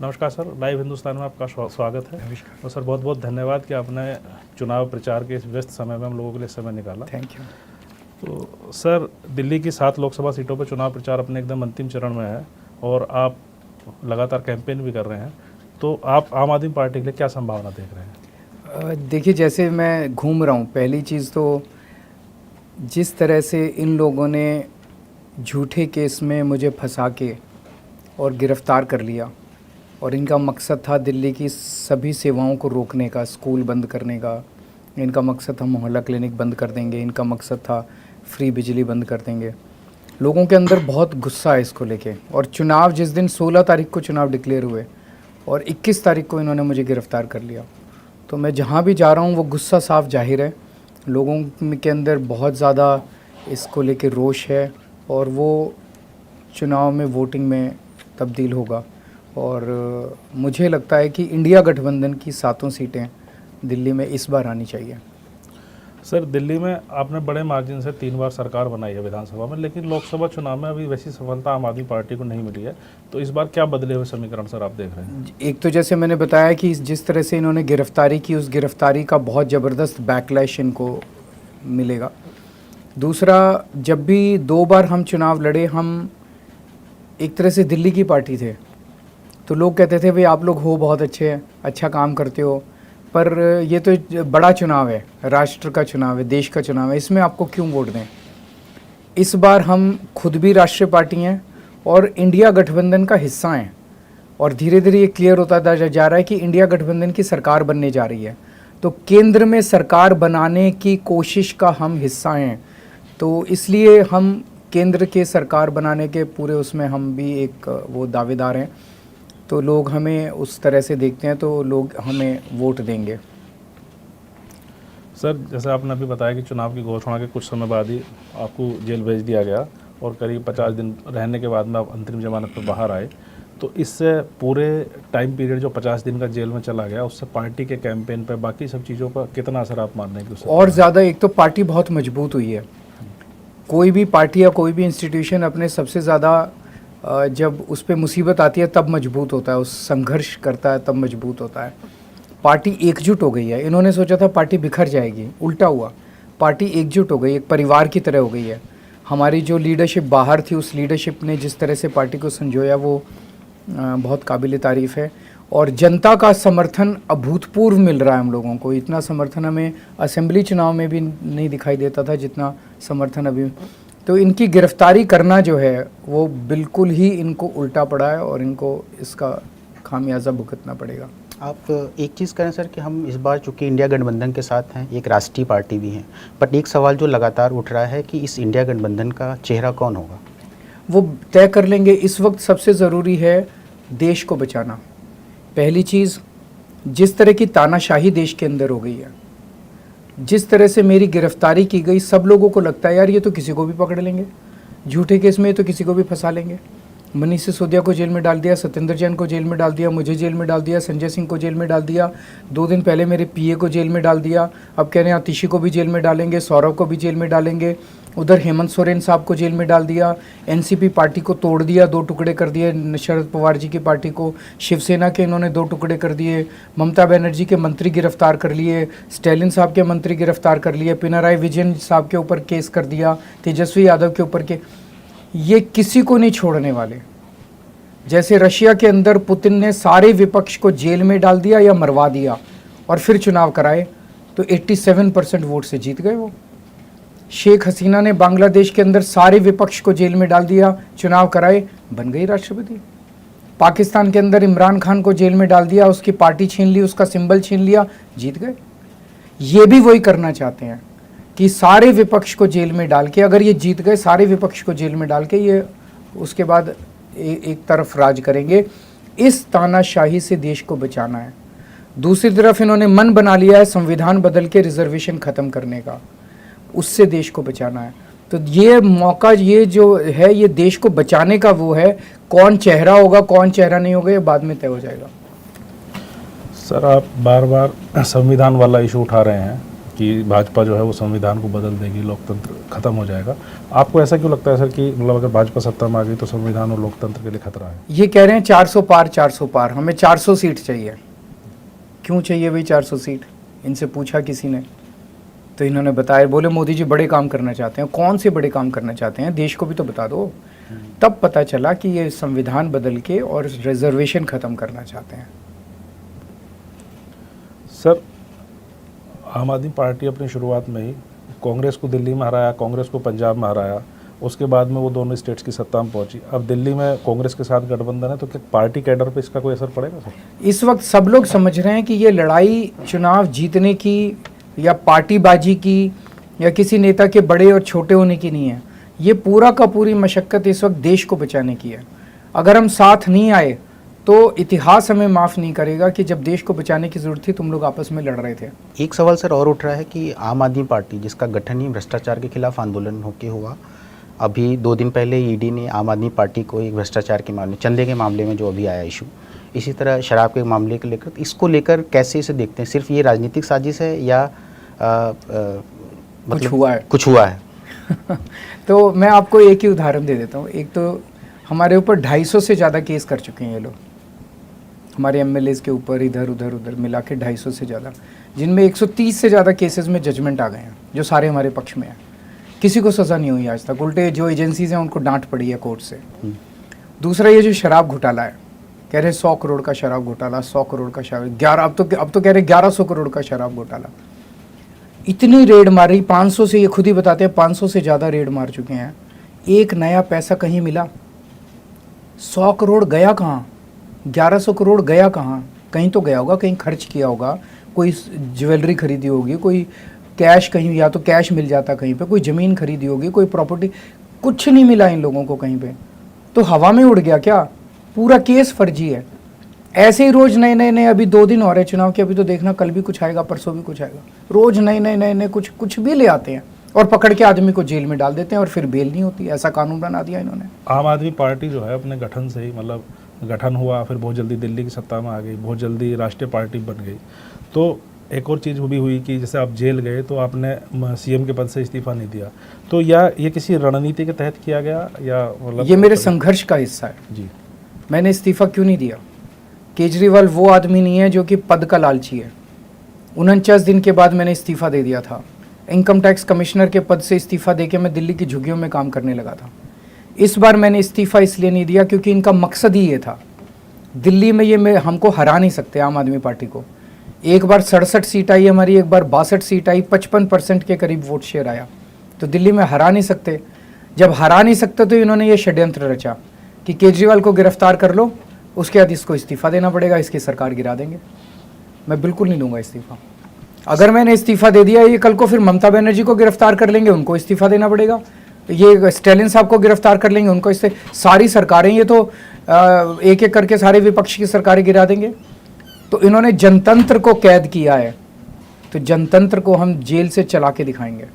नमस्कार sir, live Hindustan में आपका स्वागत है। और सर बहुत बहुत धन्यवाद कि आपने चुनाव प्रचार के इस व्यस्त समय में हम लोगों के लिए समय निकाला। Thank you. तो सर, दिल्ली की 7 लोकसभा सीटों पर चुनाव प्रचार अपने एकदम अंतिम चरण में है और आप लगातार कैंपेन भी कर रहे हैं, तो आप आम आदमी पार्टी के लिए क्या संभावना देख रहे हैं? देखिए, जैसे मैं घूम रहा हूँ, पहली चीज़ तो जिस तरह से इन लोगों ने झूठे केस में मुझे फंसा के और गिरफ़्तार कर लिया और इनका मकसद था दिल्ली की सभी सेवाओं को रोकने का, स्कूल बंद करने का, इनका मकसद था मोहल्ला क्लिनिक बंद कर देंगे, इनका मकसद था फ्री बिजली बंद कर देंगे। लोगों के अंदर बहुत गुस्सा है इसको लेके। और चुनाव जिस दिन 16 तारीख को चुनाव डिक्लेयर हुए और 21 तारीख को इन्होंने मुझे गिरफ़्तार कर लिया, तो मैं जहाँ भी जा रहा हूँ वो गुस्सा साफ जाहिर है। लोगों के अंदर बहुत ज़्यादा इसको लेके रोष है और वो चुनाव में वोटिंग में तब्दील होगा। और मुझे लगता है कि इंडिया गठबंधन की 7 सीटें दिल्ली में इस बार आनी चाहिए। सर, दिल्ली में आपने बड़े मार्जिन से 3 बार सरकार बनाई है विधानसभा में, लेकिन लोकसभा चुनाव में अभी वैसी सफलता आम आदमी पार्टी को नहीं मिली है, तो इस बार क्या बदले हुए समीकरण सर आप देख रहे हैं? एक तो जैसे मैंने बताया कि जिस तरह से इन्होंने गिरफ्तारी की, उस गिरफ्तारी का बहुत ज़बरदस्त बैकलैश इनको मिलेगा। दूसरा, जब भी 2 बार हम चुनाव लड़े, हम एक तरह से दिल्ली की पार्टी थे, तो लोग कहते थे भाई आप लोग हो बहुत अच्छे हैं, अच्छा काम करते हो, पर ये तो बड़ा चुनाव है, राष्ट्र का चुनाव है, देश का चुनाव है, इसमें आपको क्यों वोट दें। इस बार हम खुद भी राष्ट्रीय पार्टी हैं और इंडिया गठबंधन का हिस्सा हैं और धीरे धीरे ये क्लियर होता जा रहा है कि इंडिया गठबंधन की सरकार बनने जा रही है, तो केंद्र में सरकार बनाने की कोशिश का हम हिस्सा हैं। तो इसलिए हम केंद्र के सरकार बनाने के पूरे उसमें हम भी एक वो दावेदार हैं, तो लोग हमें उस तरह से देखते हैं, तो लोग हमें वोट देंगे। सर, जैसे आपने अभी बताया कि चुनाव की घोषणा के कुछ समय बाद ही आपको जेल भेज दिया गया और करीब 50 दिन रहने के बाद में आप अंतरिम जमानत पर बाहर आए, तो इससे पूरे टाइम पीरियड जो 50 दिन का जेल में चला गया, उससे पार्टी के कैंपेन पर, बाकी सब चीज़ों पर कितना असर आप मान रहे हैं? और ज़्यादा, एक तो पार्टी बहुत मजबूत हुई है। कोई भी पार्टी या कोई भी इंस्टीट्यूशन अपने सबसे ज़्यादा जब उस पर मुसीबत आती है तब मजबूत होता है, उस संघर्ष करता है तब मजबूत होता है। पार्टी एकजुट हो गई है। इन्होंने सोचा था पार्टी बिखर जाएगी, उल्टा हुआ, पार्टी एकजुट हो गई, एक परिवार की तरह हो गई है। हमारी जो लीडरशिप बाहर थी, उस लीडरशिप ने जिस तरह से पार्टी को संजोया वो बहुत काबिल तारीफ़ है। और जनता का समर्थन अभूतपूर्व मिल रहा है हम लोगों को। इतना समर्थन हमें असेंबली चुनाव में भी नहीं दिखाई देता था जितना समर्थन अभी। तो इनकी गिरफ्तारी करना जो है वो बिल्कुल ही इनको उल्टा पड़ा है और इनको इसका खामियाजा भुगतना पड़ेगा। आप एक चीज़ करें सर कि हम इस बार चूँकि इंडिया गठबंधन के साथ हैं, एक राष्ट्रीय पार्टी भी हैं, बट एक सवाल जो लगातार उठ रहा है कि इस इंडिया गठबंधन का चेहरा कौन होगा? वो तय कर लेंगे। इस वक्त सबसे ज़रूरी है देश को बचाना। पहली चीज़, जिस तरह की तानाशाही देश के अंदर हो गई है, जिस तरह से मेरी गिरफ्तारी की गई, सब लोगों को लगता है यार ये तो किसी को भी पकड़ लेंगे, झूठे केस में तो किसी को भी फंसा लेंगे। मनीष सिसोदिया को जेल में डाल दिया, सत्येंद्र जैन को जेल में डाल दिया, मुझे जेल में डाल दिया, संजय सिंह को जेल में डाल दिया, 2 दिन पहले मेरे पीए को जेल में डाल दिया। अब कह रहे हैं आतिशी को भी जेल में डालेंगे, सौरभ को भी जेल में डालेंगे। उधर हेमंत सोरेन साहब को जेल में डाल दिया। एनसीपी पार्टी को तोड़ दिया, 2 टुकड़े कर दिए। शरद पवार जी की पार्टी को, शिवसेना के इन्होंने 2 टुकड़े कर दिए। ममता बनर्जी के मंत्री गिरफ्तार कर लिए, स्टैलिन साहब के मंत्री गिरफ्तार कर लिए, पिनराई विजयन साहब के ऊपर केस कर दिया, तेजस्वी यादव के ऊपर के। ये किसी को नहीं छोड़ने वाले। जैसे रशिया के अंदर पुतिन ने सारे विपक्ष को जेल में डाल दिया या मरवा दिया और फिर चुनाव कराए, तो 87% वोट से जीत गए वो। शेख हसीना ने बांग्लादेश के अंदर सारे विपक्ष को जेल में डाल दिया, चुनाव कराए, बन गई राष्ट्रपति। पाकिस्तान के अंदर इमरान खान को जेल में डाल दिया, उसकी पार्टी छीन ली, उसका सिंबल छीन लिया, जीत गए। ये भी वही करना चाहते हैं कि सारे विपक्ष को जेल में डाल के, अगर ये जीत गए, सारे विपक्ष को जेल में डाल के ये उसके बाद एक तरफ राज करेंगे। इस तानाशाही से देश को बचाना है। दूसरी तरफ इन्होंने मन बना लिया है संविधान बदल के रिजर्वेशन ख़त्म करने का, उससे देश को बचाना है। तो ये मौका, ये जो है, ये देश को बचाने का वो है। कौन चेहरा होगा, कौन चेहरा नहीं होगा, ये बाद में तय हो जाएगा। सर, आप बार बार संविधान वाला इशू उठा रहे हैं, कि भाजपा जो है वो संविधान को बदल देगी, लोकतंत्र खत्म हो जाएगा। आपको ऐसा क्यों लगता है सर कि मतलब अगर भाजपा सत्ता में आ गई तो संविधान और लोकतंत्र के लिए खतरा है? ये कह रहे हैं 400 पार 400 पार, हमें 400 सीट चाहिए। क्यों चाहिए भाई 400 सीट? इनसे पूछा किसी ने तो इन्होंने बताया, बोले मोदी जी बड़े काम करना चाहते हैं। कौन से बड़े काम करना चाहते हैं, देश को भी तो बता दो। तब पता चला कि ये संविधान बदल के और रिजर्वेशन ख़त्म करना चाहते हैं। सर, आम आदमी पार्टी अपनी शुरुआत में ही कांग्रेस को दिल्ली में हराया, कांग्रेस को पंजाब में हराया, उसके बाद में वो दोनों स्टेट्स की सत्ता में पहुंची। अब दिल्ली में कांग्रेस के साथ गठबंधन है, तो क्या पार्टी कैडर पे इसका कोई असर पड़ेगा सर? इस वक्त सब लोग समझ रहे हैं कि ये लड़ाई चुनाव जीतने की या पार्टीबाजी की या किसी नेता के बड़े और छोटे होने की नहीं है। ये पूरा का पूरी मशक्क़त इस वक्त देश को बचाने की है। अगर हम साथ नहीं आए तो इतिहास हमें माफ़ नहीं करेगा कि जब देश को बचाने की ज़रूरत थी तुम लोग आपस में लड़ रहे थे। एक सवाल सर और उठ रहा है कि आम आदमी पार्टी जिसका गठन ही भ्रष्टाचार के खिलाफ आंदोलन होके हुआ, अभी 2 दिन पहले ईडी ने आम आदमी पार्टी को एक भ्रष्टाचार के मामले, चंदे के मामले में जो अभी आया इशू, इसी तरह शराब के मामले को लेकर, इसको लेकर कैसे इसे देखते हैं? सिर्फ ये राजनीतिक साजिश है या कुछ हुआ है? कुछ हुआ है। तो मैं आपको एक ही उदाहरण दे देता हूँ। एक तो हमारे ऊपर 250 से ज़्यादा केस कर चुके हैं ये लोग, हमारे एमएलएज के ऊपर, इधर उधर मिला के 250 से ज़्यादा, जिनमें 130 से ज़्यादा केसेस में जजमेंट आ गए हैं, जो सारे हमारे पक्ष में हैं। किसी को सज़ा नहीं हुई आज तक, उल्टे जो एजेंसीज हैं उनको डांट पड़ी है कोर्ट से। दूसरा, ये जो शराब घोटाला है, कह रहे 100 करोड़ का शराब घोटाला, 100 करोड़ का शराब, 11 अब तो कह रहे 1100 करोड़ का शराब घोटाला। इतनी रेड मारी, 500 से, ये खुद ही बताते हैं 500 से ज़्यादा रेड मार चुके हैं। एक नया पैसा कहीं मिला? 100 करोड़ गया कहाँ? 1100 करोड़ गया कहाँ? कहीं तो गया होगा, कहीं खर्च किया होगा, कोई ज्वेलरी खरीदी होगी, कोई कैश कहीं, या तो कैश मिल जाता कहीं पे, कोई ज़मीन खरीदी होगी, कोई प्रॉपर्टी, कुछ नहीं मिला इन लोगों को कहीं पे। तो हवा में उड़ गया क्या? पूरा केस फर्जी है। ऐसे ही रोज़ नए अभी 2 दिन हो रहे चुनाव के, अभी तो देखना कल भी कुछ आएगा, परसों भी कुछ आएगा। रोज़ नए कुछ भी ले आते हैं और पकड़ के आदमी को जेल में डाल देते हैं और फिर बेल नहीं होती। ऐसा कानून बना दिया इन्होंने। आम आदमी पार्टी जो है अपने गठन से ही, मतलब गठन हुआ, फिर बहुत जल्दी दिल्ली की सत्ता में आ गई, बहुत जल्दी राष्ट्रीय पार्टी बन गई। तो एक और चीज़ वो भी हुई कि जैसे आप जेल गए तो आपने सीएम के पद से इस्तीफा नहीं दिया, तो या ये किसी रणनीति के तहत किया गया या मतलब? ये मेरे संघर्ष का हिस्सा है जी। मैंने इस्तीफा क्यों नहीं दिया? केजरीवाल वो आदमी नहीं है जो कि पद का लालची है। 49 दिन के बाद मैंने इस्तीफा दे दिया था। इनकम टैक्स कमिश्नर के पद से इस्तीफा देके मैं दिल्ली की झुग्गियों में काम करने लगा था। इस बार मैंने इस्तीफा इसलिए नहीं दिया क्योंकि इनका मकसद ही ये था, दिल्ली में ये हमको हरा नहीं सकते आम आदमी पार्टी को। एक बार 67 सीट आई हमारी, एक बार 62 सीट आई, 55% के करीब वोट शेयर आया। तो दिल्ली में हरा नहीं सकते। जब हरा नहीं सकते तो इन्होंने ये षड्यंत्र रचा कि केजरीवाल को गिरफ्तार कर लो, उसके बाद इसको इस्तीफा देना पड़ेगा, इसकी सरकार गिरा देंगे। मैं बिल्कुल नहीं लूँगा इस्तीफा। अगर मैंने इस्तीफा दे दिया, ये कल को फिर ममता बनर्जी को गिरफ्तार कर लेंगे, उनको इस्तीफा देना पड़ेगा। ये स्टालिन साहब को गिरफ्तार कर लेंगे, उनको, इससे सारी सरकारें, ये तो एक एक करके सारे विपक्ष की सरकारें गिरा देंगे। तो इन्होंने जनतंत्र को कैद किया है, तो जनतंत्र को हम जेल से चला के दिखाएंगे।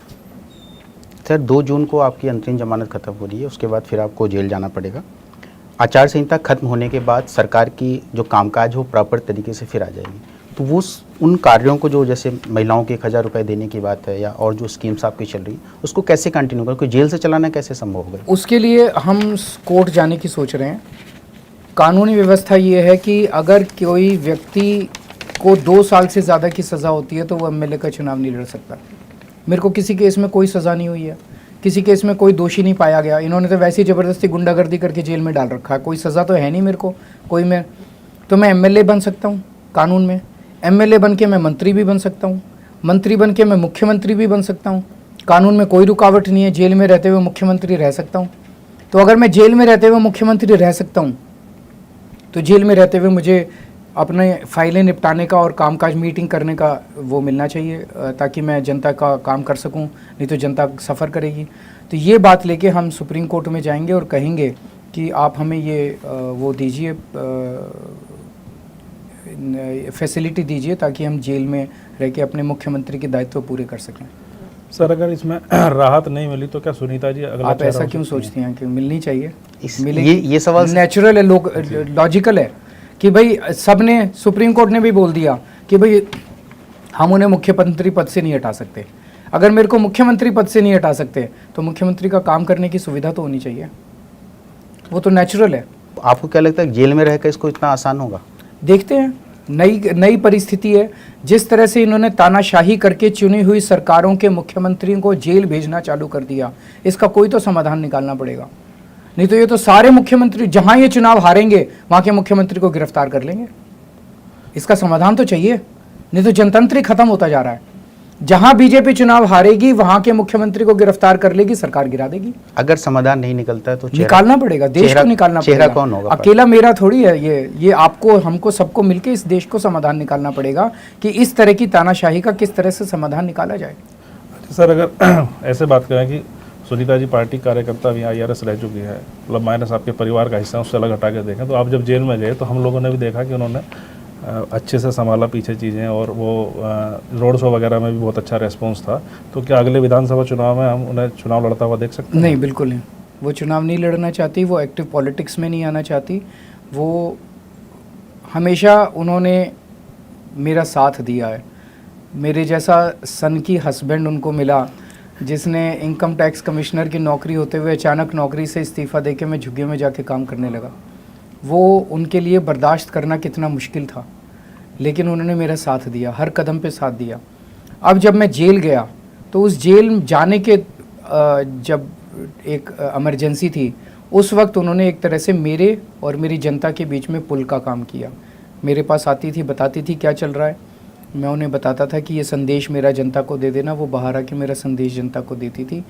सर 2 जून को आपकी अंतरिम जमानत खत्म हो रही है, उसके बाद फिर आपको जेल जाना पड़ेगा। आचार संहिता खत्म होने के बाद सरकार की जो कामकाज हो प्रॉपर तरीके से फिर आ जाएगी, तो वो उन कार्यों को, जो जैसे महिलाओं के 1000 रुपये देने की बात है या और जो स्कीम्स आपकी चल रही है, उसको कैसे कंटिन्यू करें? क्योंकि जेल से चलाना कैसे संभव होगा? उसके लिए हम कोर्ट जाने की सोच रहे हैं। कानूनी व्यवस्था ये है कि अगर कोई व्यक्ति को 2 साल से ज़्यादा की सज़ा होती है तो वो एमएलए का चुनाव नहीं लड़ सकता। मेरे को किसी केस में कोई सज़ा नहीं हुई है, किसी केस में कोई दोषी नहीं पाया गया। इन्होंने तो वैसे ही ज़बरदस्ती गुंडागर्दी करके जेल में डाल रखा है, कोई सज़ा तो है नहीं मेरे को कोई। मैं एमएलए बन सकता हूँ कानून में, एमएलए बन के मैं मंत्री भी बन सकता हूँ, मंत्री बन के मैं मुख्यमंत्री भी बन सकता हूँ। कानून में कोई रुकावट नहीं है, जेल में रहते हुए मुख्यमंत्री रह सकता हूँ। तो अगर मैं जेल में रहते हुए मुख्यमंत्री रह सकता हूँ तो जेल में रहते हुए मुझे अपने फाइलें निपटाने का और कामकाज मीटिंग करने का वो मिलना चाहिए, ताकि मैं जनता का काम कर सकूं, नहीं तो जनता सफ़र करेगी। तो ये बात लेके हम सुप्रीम कोर्ट में जाएंगे और कहेंगे कि आप हमें ये वो दीजिए, फैसिलिटी दीजिए, ताकि हम जेल में रह के अपने मुख्यमंत्री के दायित्व पूरे कर सकें। सर अगर इसमें राहत नहीं मिली तो क्या सुनीता जी अगला आप ऐसा क्यों सोचती हैं कि मिलनी चाहिए? ये सवाल नेचुरल है, लॉजिकल है कि भाई सब ने, सुप्रीम कोर्ट ने भी बोल दिया कि भाई हम उन्हें मुख्यमंत्री पद से नहीं हटा सकते। अगर मेरे को मुख्यमंत्री पद से नहीं हटा सकते तो मुख्यमंत्री का काम करने की सुविधा तो होनी चाहिए, वो तो नेचुरल है। आपको क्या लगता है जेल में रहकर इसको इतना आसान होगा? देखते हैं, नई परिस्थिति है। जिस तरह से इन्होंने तानाशाही करके चुनी हुई सरकारों के मुख्यमंत्रियों को जेल भेजना चालू कर दिया, इसका कोई तो समाधान निकालना पड़ेगा। नहीं तो ये तो सारे मुख्यमंत्री जहां ये चुनाव हारेंगे वहां के मुख्यमंत्री को गिरफ्तार कर लेंगे। इसका समाधान तो चाहिए, नहीं तो जनतंत्र ही खत्म होता जा रहा है। जहां बीजेपी चुनाव हारेगी वहां के मुख्यमंत्री को गिरफ्तार कर लेगी, सरकार गिरा देगी। अगर समाधान नहीं निकलता है तो निकालना पड़ेगा, देश को निकालना पड़ेगा। चेहरा कौन होगा? अकेला मेरा थोड़ी है ये आपको हमको सबको मिलके इस देश को समाधान निकालना पड़ेगा कि इस तरह की तानाशाही का किस तरह से समाधान निकाला जाए। सर अगर ऐसे बात करें कि सुनीता जी पार्टी कार्यकर्ता भी IRS रह चुकी है, मतलब माइनस आपके परिवार का हिस्सा, उससे अलग हटा के देखें तो आप जब जेल में गए तो हम लोगों ने भी देखा कि उन्होंने अच्छे से संभाला पीछे चीज़ें, और वो रोड शो वगैरह में भी बहुत अच्छा रेस्पॉन्स था। तो क्या अगले विधानसभा चुनाव में हम उन्हें चुनाव लड़ता हुआ देख सकते हैं? नहीं, बिल्कुल नहीं। वो चुनाव नहीं लड़ना चाहती, वो एक्टिव पॉलिटिक्स में नहीं आना चाहती। वो हमेशा उन्होंने मेरा साथ दिया है। मेरे जैसा सन की हस्बैंड उनको मिला जिसने इनकम टैक्स कमिश्नर की नौकरी होते हुए अचानक नौकरी से इस्तीफ़ा देके मैं झुग्गियों में जाके काम करने लगा। वो उनके लिए बर्दाश्त करना कितना मुश्किल था, लेकिन उन्होंने मेरा साथ दिया, हर कदम पे साथ दिया। अब जब मैं जेल गया तो उस जेल जाने के जब एक इमरजेंसी थी, उस वक्त उन्होंने एक तरह से मेरे और मेरी जनता के बीच में पुल का काम किया। मेरे पास आती थी, बताती थी क्या चल रहा है, मैं उन्हें बताता था कि ये संदेश मेरा जनता को दे देना, वो बाहर आके मेरा संदेश जनता को देती थी।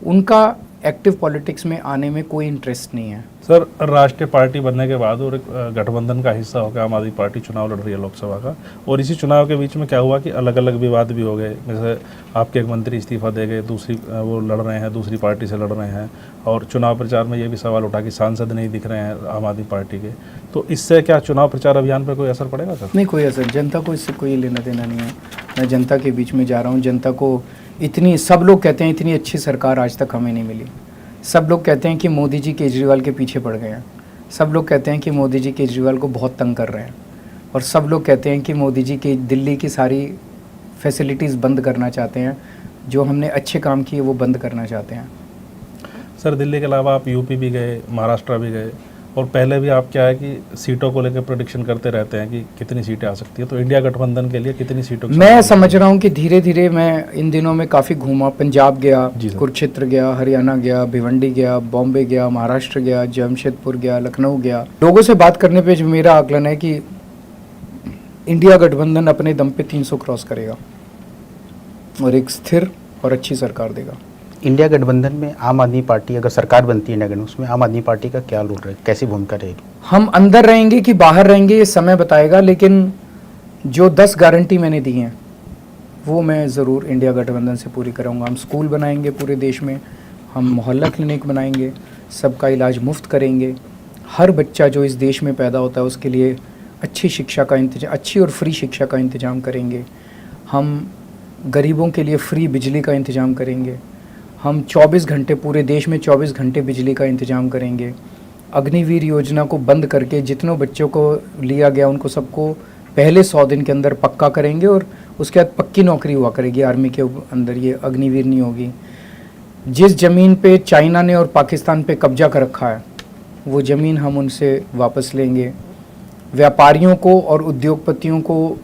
उनका एक्टिव पॉलिटिक्स में आने में कोई इंटरेस्ट नहीं है। सर राष्ट्रीय पार्टी बनने के बाद और एक गठबंधन का हिस्सा होकर आम आदमी पार्टी चुनाव लड़ रही है लोकसभा का, और इसी चुनाव के बीच में क्या हुआ कि अलग अलग विवाद भी हो गए। जैसे आपके एक मंत्री इस्तीफा दे गए, दूसरी वो लड़ रहे हैं, दूसरी पार्टी से लड़ रहे हैं, और चुनाव प्रचार में ये भी सवाल उठा कि सांसद नहीं दिख रहे हैं आम आदमी पार्टी के। तो इससे क्या चुनाव प्रचार अभियान पर कोई असर पड़ेगा सर? नहीं, कोई असर, जनता को इससे कोई लेना देना नहीं है। मैं जनता के बीच में जा रहा हूँ। जनता को इतनी, सब लोग कहते हैं इतनी अच्छी सरकार आज तक हमें नहीं मिली। सब लोग कहते हैं कि मोदी जी केजरीवाल के पीछे पड़ गए हैं। सब लोग कहते हैं कि मोदी जी केजरीवाल को बहुत तंग कर रहे हैं, और सब लोग कहते हैं कि मोदी जी के दिल्ली की सारी फैसिलिटीज़ बंद करना चाहते हैं, जो हमने अच्छे काम किए वो बंद करना चाहते हैं। सर दिल्ली के अलावा आप यूपी भी गए, महाराष्ट्र भी गए, और पहले भी आप क्या है कि सीटों को लेकर प्रेडिक्शन करते रहते हैं कि कितनी सीटें आ सकती है। तो इंडिया गठबंधन के लिए कितनी सीटों की मैं समझ रहा हूँ कि धीरे धीरे, मैं इन दिनों में काफ़ी घूमा, पंजाब गया, कुरुक्षेत्र गया, हरियाणा गया, भिवंडी गया, बॉम्बे गया, महाराष्ट्र गया, जमशेदपुर गया, लखनऊ गया। लोगों से बात करने पे जो मेरा आकलन है कि इंडिया गठबंधन अपने दम पे 300 क्रॉस करेगा और एक स्थिर और अच्छी सरकार देगा। इंडिया गठबंधन में आम आदमी पार्टी अगर सरकार बनती है इंडिया गठबंधन, उसमें आम आदमी पार्टी का क्या रोल रहेगा, कैसी भूमिका रहेगी? हम अंदर रहेंगे कि बाहर रहेंगे ये समय बताएगा, लेकिन जो 10 गारंटी मैंने दी हैं वो मैं ज़रूर इंडिया गठबंधन से पूरी कराऊंगा। हम स्कूल बनाएंगे पूरे देश में, हम मोहल्ला क्लिनिक बनाएंगे, सबका इलाज मुफ्त करेंगे। हर बच्चा जो इस देश में पैदा होता है उसके लिए अच्छी शिक्षा का इंतजाम, अच्छी और फ्री शिक्षा का इंतज़ाम करेंगे। हम गरीबों के लिए फ्री बिजली का इंतज़ाम करेंगे। हम 24 घंटे, पूरे देश में 24 घंटे बिजली का इंतज़ाम करेंगे। अग्निवीर योजना को बंद करके जितनों बच्चों को लिया गया उनको सबको पहले 100 दिन के अंदर पक्का करेंगे, और उसके बाद पक्की नौकरी हुआ करेगी आर्मी के अंदर, ये अग्निवीर नहीं होगी। जिस ज़मीन पे चाइना ने और पाकिस्तान पे कब्जा कर रखा है वो ज़मीन हम उनसे वापस लेंगे। व्यापारियों को और उद्योगपतियों को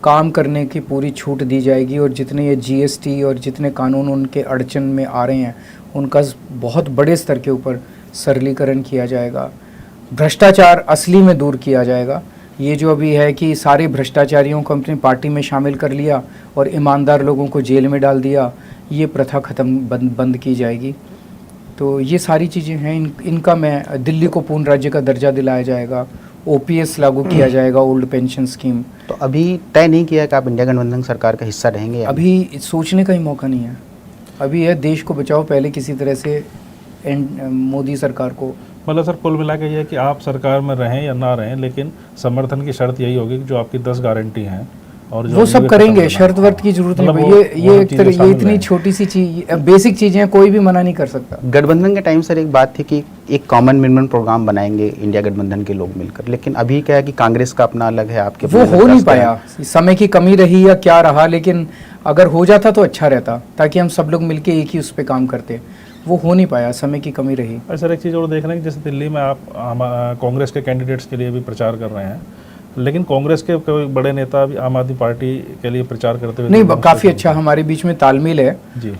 काम करने की पूरी छूट दी जाएगी, और जितने ये GST और जितने कानून उनके अड़चन में आ रहे हैं उनका बहुत बड़े स्तर के ऊपर सरलीकरण किया जाएगा। भ्रष्टाचार असली में दूर किया जाएगा। ये जो अभी है कि सारे भ्रष्टाचारियों को अपनी पार्टी में शामिल कर लिया और ईमानदार लोगों को जेल में डाल दिया, ये प्रथा ख़त्म बंद की जाएगी। तो ये सारी चीज़ें हैं, इनका मैं, दिल्ली को पूर्ण राज्य का दर्जा दिलाया जाएगा, OPS लागू किया जाएगा, ओल्ड पेंशन स्कीम। तो अभी तय नहीं किया कि आप इंडिया गठबंधन सरकार का हिस्सा रहेंगे? अभी सोचने का ही मौका नहीं है। अभी है देश को बचाओ पहले किसी तरह से मोदी सरकार को। मतलब सर कुल मिला के ये है कि आप सरकार में रहें या ना रहें, लेकिन समर्थन की शर्त यही होगी कि जो आपकी 10 गारंटी हैं और जो वो सब अग्निवीर करेंगे, खत्म शर्त करना। वर्त की जरूरत नहीं मतलब भाई। वो- ये वो एक चीज़ें तरह ये शामिल इतनी हैं। छोटी सी चीज, बेसिक चीजें हैं, कोई भी मना नहीं कर सकता। गठबंधन के टाइम सर एक बात थी कि एक कॉमन मिनिमम प्रोग्राम बनाएंगे इंडिया गठबंधन के लोग मिलकर, लेकिन अभी क्या है कि कांग्रेस का अपना अलग है, आपके वो अपने हो अलग नहीं रास्ते हैं। पाया, समय की कमी रही या क्या रहा, लेकिन अगर हो जाता तो अच्छा रहता, ताकि हम सब लोग मिलके एक ही उस पर काम करते। वो हो नहीं पाया, समय की कमी रही। और सर एक चीज़ और देख रहे हैं कि जैसे दिल्ली में आप कांग्रेस के कैंडिडेट्स के लिए भी प्रचार कर रहे हैं, लेकिन कांग्रेस के कोई बड़े नेता भी आम आदमी पार्टी के लिए प्रचार करते हुए नहीं, दिल्ली में काफ़ी सोशल अच्छा हमारे बीच में तालमेल है। जी।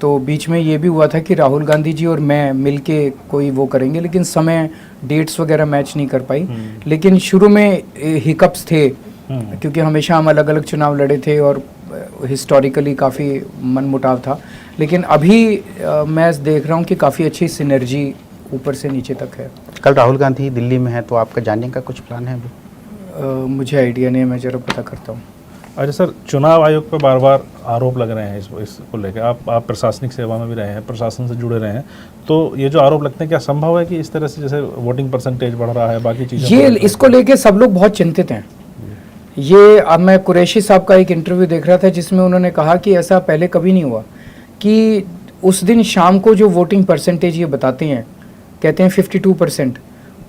तो बीच में ये भी हुआ था कि राहुल गांधी जी और मैं मिलके कोई वो करेंगे, लेकिन समय डेट्स वगैरह मैच नहीं कर पाई। लेकिन शुरू में हिकअप्स थे, क्योंकि हमेशा हम अलग अलग चुनाव लड़े थे और हिस्टोरिकली काफ़ी मनमुटाव था। लेकिन अभी मैं देख रहा हूँ कि काफ़ी अच्छी सिनर्जी ऊपर से नीचे तक है। कल राहुल गांधी दिल्ली में है, तो आपका जानने का कुछ प्लान है अभी? मुझे आइडिया नहीं है, मैं ज़रा पता करता हूँ। अच्छा सर, चुनाव आयोग पर बार बार आरोप लग रहे हैं इसको लेकर। आप प्रशासनिक सेवा में भी रहे हैं, प्रशासन से जुड़े रहे हैं, तो ये जो आरोप लगते हैं, क्या संभव है कि इस तरह से जैसे वोटिंग परसेंटेज बढ़ रहा है, बाकी चीज़ें ये बढ़ रही हैं? इसको लेके सब लोग बहुत चिंतित हैं। ये अब मैं कुरैशी साहब का एक इंटरव्यू देख रहा था, जिसमें उन्होंने कहा कि ऐसा पहले कभी नहीं हुआ कि उस दिन शाम को जो वोटिंग परसेंटेज ये बताते हैं, कहते हैं 52%,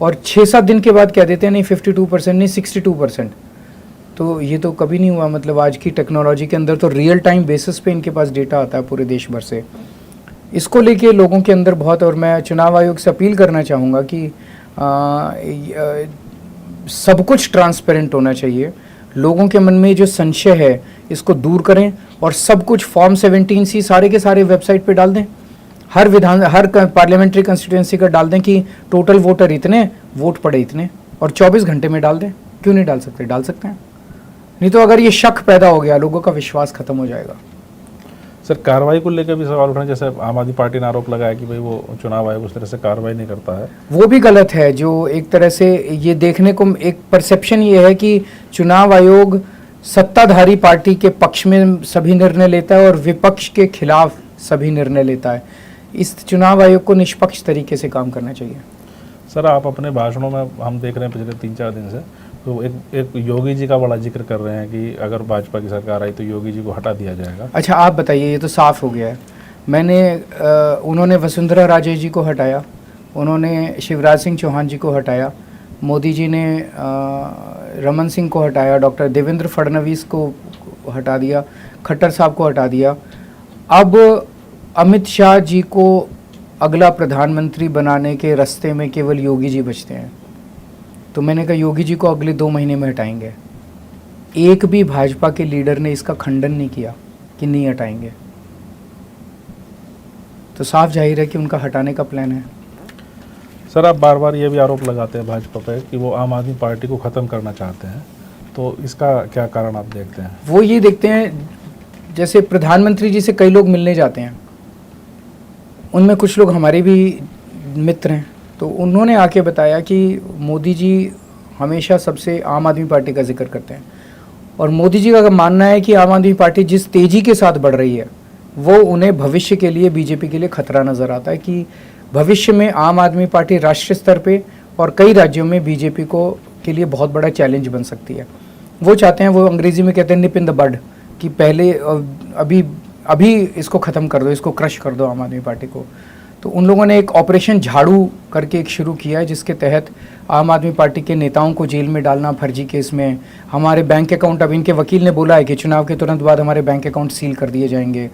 और 6-7 दिन के बाद कह देते हैं नहीं 52% नहीं 62%। तो ये तो कभी नहीं हुआ। मतलब आज की टेक्नोलॉजी के अंदर तो रियल टाइम बेसिस पे इनके पास डेटा आता है पूरे देश भर से। इसको लेके लोगों के अंदर बहुत, और मैं चुनाव आयोग से अपील करना चाहूँगा कि सब कुछ ट्रांसपेरेंट होना चाहिए। लोगों के मन में जो संशय है इसको दूर करें, और सब कुछ फॉर्म 17C सारे के सारे वेबसाइट पे डाल दें। हर पार्लियामेंट्री कंस्टिट्यूंसी का डाल दें कि टोटल वोटर इतने, वोट पड़े इतने, और 24 घंटे में डाल दें। क्यों नहीं डाल सकते? डाल सकते हैं। नहीं तो अगर ये शक पैदा हो गया, लोगों का विश्वास खत्म हो जाएगा। सर कार्रवाई को लेकर भी सवाल उठ रहे हैं, जैसे आम आदमी पार्टी ने आरोप लगाया कि भाई वो चुनाव आयोग उस तरह से कार्रवाई नहीं करता है। वो भी गलत है। जो एक तरह से ये देखने को एक परसेप्शन ये है कि चुनाव आयोग सत्ताधारी पार्टी के पक्ष में सभी निर्णय लेता है और विपक्ष के खिलाफ सभी निर्णय लेता है। इस चुनाव आयोग को निष्पक्ष तरीके से काम करना चाहिए। सर आप अपने भाषणों में हम देख रहे हैं पिछले 3-4 दिन से, तो एक योगी जी का बड़ा जिक्र कर रहे हैं कि अगर भाजपा की सरकार आई तो योगी जी को हटा दिया जाएगा। अच्छा आप बताइए, ये तो साफ हो गया है। उन्होंने वसुंधरा राजे जी को हटाया, उन्होंने शिवराज सिंह चौहान जी को हटाया, मोदी जी ने रमन सिंह को हटाया, डॉक्टर देवेंद्र फडणवीस को हटा दिया, खट्टर साहब को हटा दिया। अब अमित शाह जी को अगला प्रधानमंत्री बनाने के रास्ते में केवल योगी जी बचते हैं। तो मैंने कहा योगी जी को अगले 2 महीने में हटाएंगे। एक भी भाजपा के लीडर ने इसका खंडन नहीं किया कि नहीं हटाएंगे। तो साफ जाहिर है कि उनका हटाने का प्लान है। सर आप बार बार ये भी आरोप लगाते हैं भाजपा पे कि वो आम आदमी पार्टी को ख़त्म करना चाहते हैं, तो इसका क्या कारण आप देखते हैं? वो ये देखते हैं, जैसे प्रधानमंत्री जी से कई लोग मिलने जाते हैं, उनमें कुछ लोग हमारे भी मित्र हैं, तो उन्होंने आके बताया कि मोदी जी हमेशा सबसे आम आदमी पार्टी का जिक्र करते हैं, और मोदी जी का मानना है कि आम आदमी पार्टी जिस तेज़ी के साथ बढ़ रही है वो उन्हें भविष्य के लिए, बीजेपी के लिए खतरा नज़र आता है कि भविष्य में आम आदमी पार्टी राष्ट्रीय स्तर पे और कई राज्यों में बीजेपी को के लिए बहुत बड़ा चैलेंज बन सकती है। वो चाहते हैं, वो अंग्रेज़ी में कहते हैं निप इन द बड, कि पहले अभी इसको ख़त्म कर दो, इसको क्रश कर दो आम आदमी पार्टी को। तो उन लोगों ने एक ऑपरेशन झाड़ू करके एक शुरू किया है, जिसके तहत आम आदमी पार्टी के नेताओं को जेल में डालना फर्जी केस में, हमारे बैंक अकाउंट, अब इनके वकील ने बोला है कि चुनाव के तुरंत बाद हमारे बैंक अकाउंट सील कर दिए जाएंगे,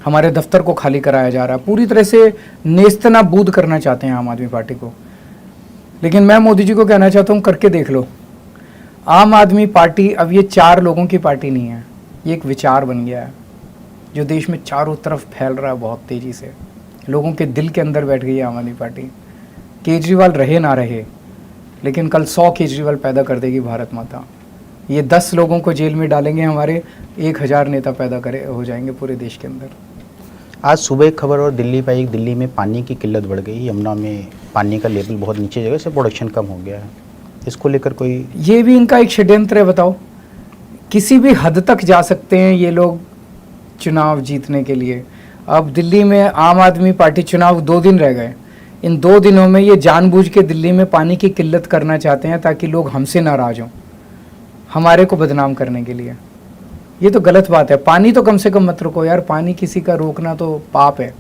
हमारे दफ्तर को खाली कराया जा रहा है, पूरी तरह से नेस्तनाबूद करना चाहते हैं आम आदमी पार्टी को। लेकिन मैं मोदी जी को कहना चाहता हूँ, करके देख लो। आम आदमी पार्टी अब ये 4 लोगों की पार्टी नहीं है, ये एक विचार बन गया है जो देश में चारों तरफ फैल रहा है बहुत तेज़ी से। लोगों के दिल के अंदर बैठ गई है आम आदमी पार्टी। केजरीवाल रहे ना रहे, लेकिन कल 100 केजरीवाल पैदा कर देगी भारत माता। ये 10 लोगों को जेल में डालेंगे, हमारे 1000 नेता पैदा हो जाएंगे पूरे देश के अंदर। आज सुबह एक खबर और दिल्ली पर आई, दिल्ली में पानी की किल्लत बढ़ गई, यमुना में पानी का लेवल बहुत नीचे जगह से प्रोडक्शन कम हो गया है। इसको लेकर कोई, ये भी इनका एक षड्यंत्र है। बताओ, किसी भी हद तक जा सकते हैं ये लोग चुनाव जीतने के लिए। अब दिल्ली में आम आदमी पार्टी, चुनाव 2 दिन रह गए, इन 2 दिनों में ये जानबूझ के दिल्ली में पानी की किल्लत करना चाहते हैं ताकि लोग हमसे नाराज हों। हमारे को बदनाम करने के लिए। ये तो गलत बात है। पानी तो कम से कम मत रोको यार, पानी किसी का रोकना तो पाप है।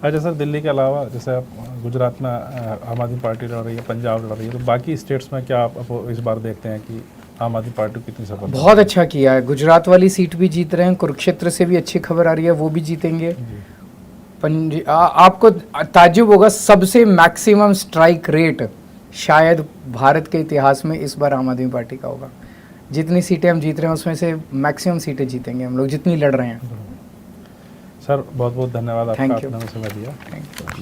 अच्छा सर, दिल्ली के अलावा जैसे आप गुजरात में आम आदमी पार्टी लड़ रही है, पंजाब लड़ रही है, तो बाकी स्टेट्स में क्या आप इस बार देखते हैं कि आम आदमी पार्टी को कितनी सफलता? बहुत अच्छा किया है, गुजरात वाली सीट भी जीत रहे हैं, कुरुक्षेत्र से भी अच्छी खबर आ रही है, वो भी जीतेंगे। आपको ताज्जुब होगा, सबसे मैक्सिमम स्ट्राइक रेट शायद भारत के इतिहास में इस बार आम आदमी पार्टी का होगा। जितनी सीटें हम जीत रहे हैं उसमें से मैक्सिमम सीटें जीतेंगे हम लोग, जितनी लड़ रहे हैं। सर बहुत बहुत धन्यवाद आपका, Thank you. आपने हमें समय दिया। Thank you.